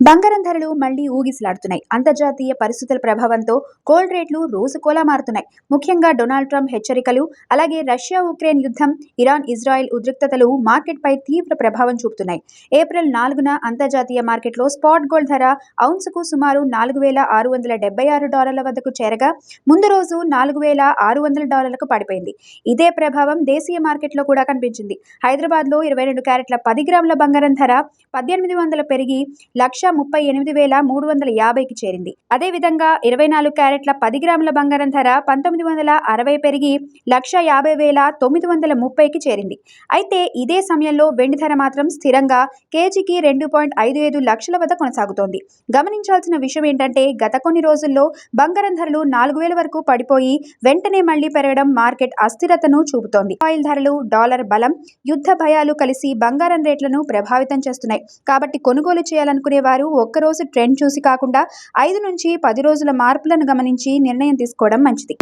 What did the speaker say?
బంగారం ధరలు మళ్లీ ఊగిసలాడుతున్నాయి. అంతర్జాతీయ పరిస్థితుల ప్రభావంతో గోల్డ్ రేట్లు రోజుకోలా మారుతున్నాయి. ముఖ్యంగా డొనాల్డ్ ట్రంప్ హెచ్చరికలు, అలాగే రష్యా ఉక్రెయిన్ యుద్ధం, ఇరాన్ ఇజ్రాయెల్ ఉద్రిక్తతలు మార్కెట్పై తీవ్ర ప్రభావం చూపుతున్నాయి. ఏప్రిల్ 4న అంతర్జాతీయ మార్కెట్లో స్పాట్ గోల్డ్ ధర ఔన్సుకు సుమారు $4,676 వద్దకు చేరగా ముందు రోజు $4,600కు పడిపోయింది. ఇదే ప్రభావం దేశీయ మార్కెట్లో కూడా కనిపించింది. హైదరాబాద్లో 22 క్యారెట్ల 10 గ్రాముల బంగారం ధర 1,800 పెరిగి 1,38,350కి చేరింది. అదేవిధంగా 24 క్యారెట్ల 10 గ్రాముల బంగారం ధర 1,960 పెరిగి 1,50,930కి చేరింది. అయితే ఇదే సమయంలో వెండి ధర మాత్రం స్థిరంగా కేజీకి 2.55 లక్షల వద్ద కొనసాగుతోంది. గమనించాల్సిన విషయం ఏంటంటే గత కొన్ని రోజుల్లో బంగారం ధరలు 4,000 వరకు పడిపోయి వెంటనే మళ్లీ పెరగడం మార్కెట్ అస్థిరతను చూపుతోంది. ఆయిల్ ధరలు, డాలర్ బలం, యుద్ధ భయాలు కలిసి బంగారం రేట్లను ప్రభావితం చేస్తున్నాయి. కాబట్టి కొనుగోలు చేయాలనుకునే వారు ఒక్కరోజు ట్రెండ్ చూసి కాకుండా 5 నుంచి 10 రోజుల మార్పులను గమనించి నిర్ణయం తీసుకోవడం మంచిది.